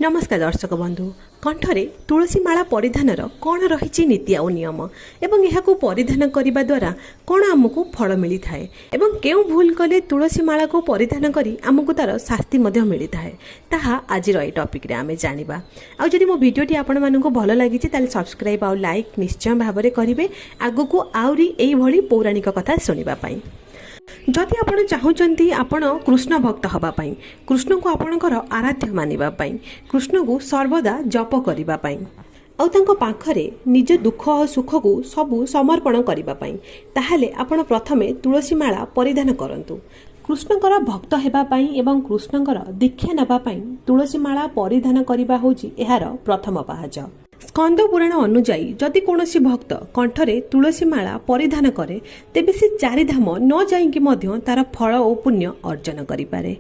नमस्कार दर्शक बंधु कंठरे तुलसी माला परिधानर कौन रही नीति आ नियम एवं यह परिधान करने द्वारा कौन आमको फल मिली थाए एवं केउ भूल कले तुलसी माला को परिधान करी आमको तार शास्ति मिली थाए ताहा आज ये टॉपिक रे आमे जानिबा। आ जदि मो वीडियोटी आपण मानकु भल लागि ताले सब्सक्राइब आ लाइक निश्चय भाव में करेंगे आगको आउरी एई भली पौराणिक कथा सुनिबा पई। जदि आपण चाहूचंती आपण कृष्ण भक्त हवापाई कृष्ण को आपणकर आराध्य मानिबापाई कृष्ण को सर्वदा जप करिबापाई आउ तांको पाखरे निज दुख और सुख को सबु समर्पण करिबापाई ताहाले आपण प्रथमे तुलसी माला परिधान करंतु। कृष्णकर भक्त हेबापाई एवं कृष्णकर दीक्षा नेबापाई तुलसी माला परिधान करिबा होची एहार प्रथम पाहाच। स्कंद पुराण अनुजाई जदि कौनसी भक्त कंठरे तुलसी माला परिधान करे तेबे से चारिधाम न जाइकी मध्य तार फल और पुण्य अर्जन करिपारे।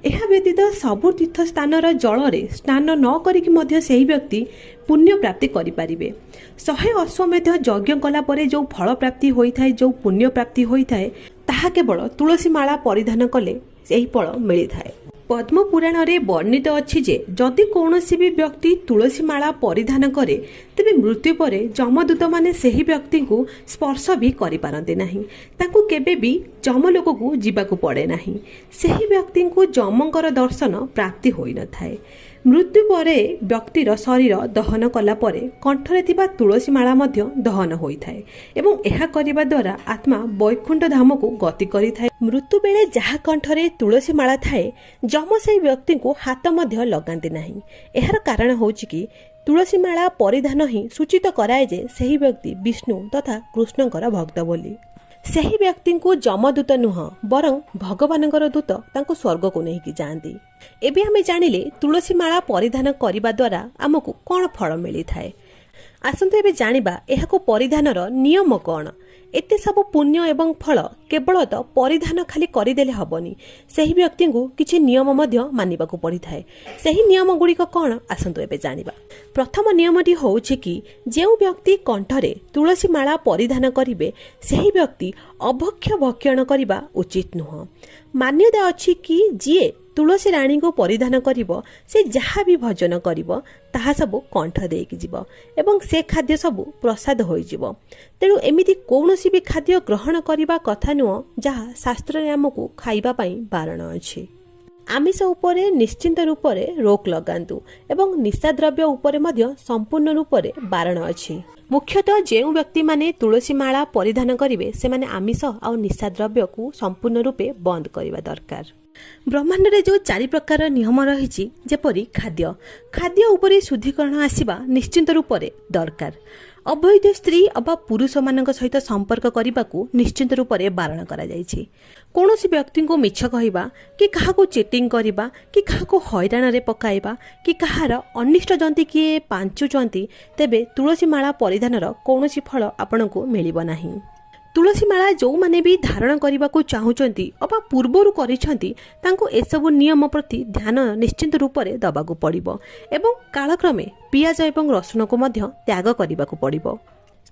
एहा व्यतीत सबु तीर्थ स्थानर जलरे स्नान न करिकी मध्य सेही व्यक्ति पुण्य प्राप्ति करिपारिबे। 100 अश्वमेध यज्ञ कला परे जो फल प्राप्ति होइथाय जो पुण्य प्राप्ति होइथाय ताहा केवल तुलसी माला परिधान कले सेही फल मिलिथाय। पद्म पुराण रे वर्णित अछि जे जदि कौनसी भी व्यक्ति तुलसी माला परिधान करे तेबे मृत्यु परे जमदूत माने सेही व्यक्ति को स्पर्श भी करि पारंते नाही ताकू केबे भी जमलोक को जीवाकू पड़े नाही सेही व्यक्ति को जमंकर दर्शन प्राप्ति होई न थाए। मृत्यु परे व्यक्तिर शरीर दहन कला परे कंठरे थिबा तुलसी माला मध्य दहन होई थाए एवं एहा करिबा द्वारा आत्मा वैकुंठ धाम को गति करि थाए। मृत्यु बेले जहा कंठरे तुलसी माला थाए जम सेही व्यक्ति को हाथ मध्य लगांते नाही। एहार कारण होछि कि तुलसी माला परिधान ही सूचित कराए जे सेही व्यक्ति विष्णु तथा कृष्णकर भक्त बोली। सेही व्यक्ति को जमदूत नुह बरं भगवानकर दूत तांको स्वर्ग को नहीं जाती। एबे हमें जानिले तुलसी माला परिधान करिबा द्वारा आमको कौन फल मिली थाए। आसंतु एबे जानिबा एहाको परिधानर नियम कौन। एते सब पुण्य एवं फल केवल तो परिधान खाली करिदेले हबनी सेही व्यक्ति को किछि नियम मध्य मानिबाकू पड़ी थाए। सेही नियम गुड़िक कौन आसंतु एबे जानिबा। प्रथम नियमटी होउछि कि जेउ व्यक्ति कंठरे तुलसी माला परिधान करिवे सेही व्यक्ति अभक्ष्य भक्षण करिबा उचित नुह। मान्यता अछि कि जे तुलसी रानी को परिधान करिवो से जहाँ भी भजन करिवो ताहा सबु कंठ देकी जीव एवं से खाद्य सबु प्रसाद होई जीव। तेणु एमिति कौनसी भी खाद्य ग्रहण करिबा कथा नुह जहाँ शास्त्र रे हमकु खाइबा पई बारण अछि। आमिष उपरे निश्चिंत रूपरे रोक लगांतु एवं निशा द्रव्य उपरे मध्य संपूर्ण रूपरे बारण अछि। मुख्यतः जेउ व्यक्ति माने तुलसी माला परिधान करिवे से माने आमिष और निशा द्रव्य को संपूर्ण रूपे बंद करिबा दरकार। ब्रह्मांड रे जो 4 प्रकार नियम रही जेपरी खाद्य खाद्य उपरे शुद्धिकरण आसीबा निश्चिंत रूपरे दरकार। अवैध स्त्री अबा पुरुष मानक सहित संपर्क करने निश्चिंत रूपरे बारण करा जायछि। कौनसी व्यक्ति को मिछ कहवा कि काहाको चीटिंग करवा कि काहाको हैरान रे पकाइबा कि कहार अनिष्ट जंती किए पांचुचंती तेबे तुलसी माला परिधानर कौनसी फल आपनको मिलिबो नाही। तुलसी माला जो माने भी धारण करने को चाहूचंती अबा पूर्वरु करिसंती तांको एसबु नियम प्रति ध्यान निश्चिंत रूपरे दबाकू पड़िबो एवं कालक्रमे पियाज एवं रसुण को मध्य त्याग करने पड़िबो।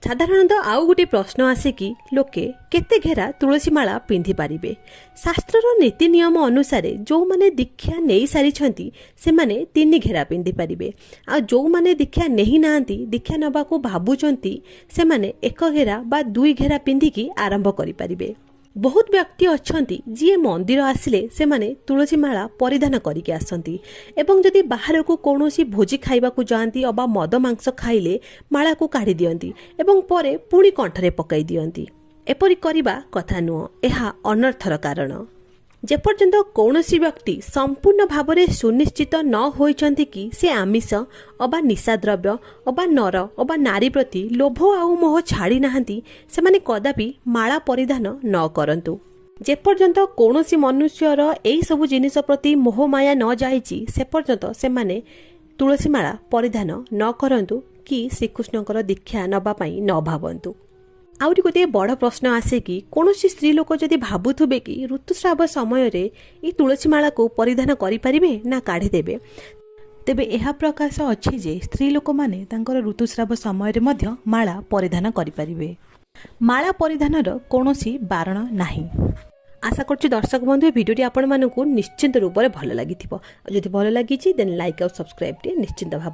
साधारणतः आउ गोटे प्रश्न आसे कि लोके केते घेरा तुलसी माला पिंधि पारिबे। शास्त्रर नीति नियम अनुसार जो माने दीक्षा नहीं सारी से माने 3 घेरा पिंधि पारिबे आ जो माने दीक्षा नहीं नांती दीक्षा नबा को भाबुचंती से माने 1 घेरा बा 2 घेरा पिंधिकी आरंभ करि पारिबे। बहुत व्यक्ति अछंती जी मंदिर आसिले से माने तुलसी माला परिधान करिके आसंती एवं जदि बाहर को कौनसी भोजी खाइबा को जाती अबा मद मांस खाइले माला को काढ़ी दियंती एवं परे पुणी कंठरे पकाई दियंती। एपरि करिबा कथा नुह एहा अनर्थर कारण। जेपर्यंत कौनसी व्यक्ति संपूर्ण भावरे सुनिश्चित न होइचंती कि से आमिष अबा निशा द्रव्य अबा नर अबा नारी प्रति लोभ आउ मोह छाड़ी नाहंती से माने कदापि माला परिधान न करंतु। जेपर्यंत कौनसी मनुष्यर एई सबु जिनिस प्रति मोह माया न जाइची से पर्यंत से माने तुलसी माला परिधान न करंतु कि श्रीकृष्णकर दीक्षा नबा पई न भावंतु। आउरी गोटे बड़ प्रश्न आसे कि कौनसी स्त्री लोक जदि भाबुथुबे कि ऋतुस्राव समय रे ई तुलसी माला को परिधान करि परिबे ना काढ़ी देबे तेबे एहा प्रकाश अछि जे स्त्री लोक माने तांकर ऋतुस्राव समय रे मध्य माला परिधान करि परिबे। माला परिधानर कौनसी बारण नाही। आशा करछि दर्शक बंधु भिडियोटी आपण मानकु निश्चिंत रूप से भल लगी जदि भल लगी देन लाइक और सब्सक्राइब निश्चिंत भाव